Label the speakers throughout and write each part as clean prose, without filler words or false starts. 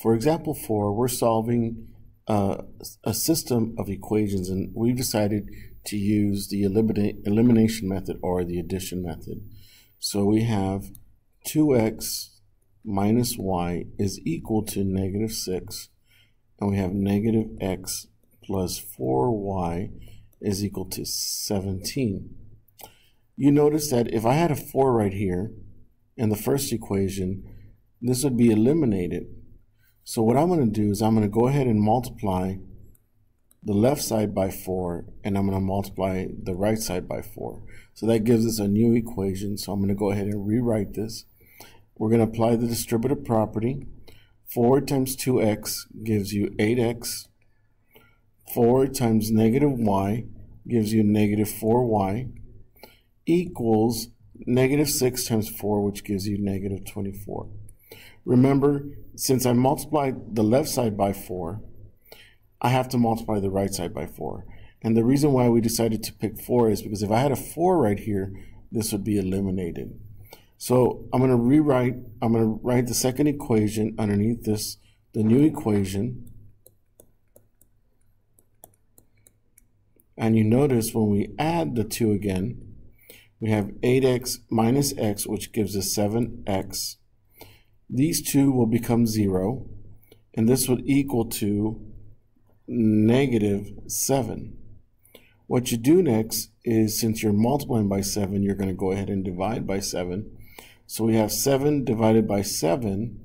Speaker 1: For example 4, we're solving a system of equations, and we've decided to use the elimination method or the addition method. So we have 2x minus y is equal to negative 6, and we have negative x plus 4y is equal to 17. You notice that if I had a 4 right here in the first equation, this would be eliminated. So what I'm going to do is I'm going to go ahead and multiply the left side by 4, and I'm going to multiply the right side by 4. So that gives us a new equation. So I'm going to go ahead and rewrite this. We're going to apply the distributive property. 4 times 2x gives you 8x. 4 times negative y gives you negative 4y equals negative 6 times 4, which gives you negative 24. Remember, since I multiplied the left side by 4, I have to multiply the right side by 4. And the reason why we decided to pick 4 is because if I had a 4 right here, this would be eliminated. So I'm going to write the second equation underneath this, the new equation. And you notice when we add the 2 again, we have 8x minus x, which gives us 7x. These two will become 0, and this would equal to negative 7. What you do next is, since you're multiplying by 7, you're going to go ahead and divide by 7. So we have 7 divided by 7,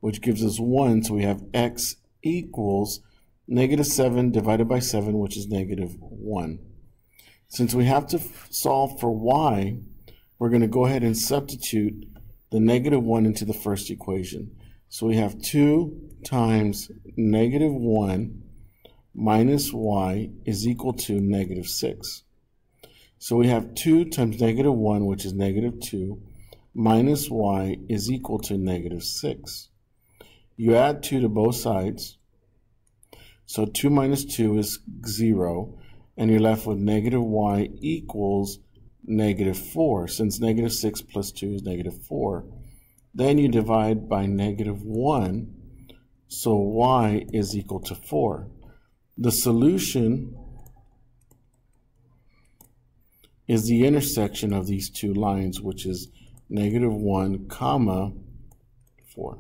Speaker 1: which gives us 1. So we have x equals negative 7 divided by 7, which is negative 1. Since we have to solve for y, we're going to go ahead and substitute the negative 1 into the first equation. So we have 2 times negative 1 minus y is equal to negative 6. So we have 2 times negative 1, which is negative 2, minus y is equal to negative 6. You add 2 to both sides. So 2 minus 2 is 0, and you're left with negative y equals negative 4, since negative 6 plus 2 is negative 4. Then you divide by negative 1, so y is equal to 4. The solution is the intersection of these two lines, which is negative 1 comma 4.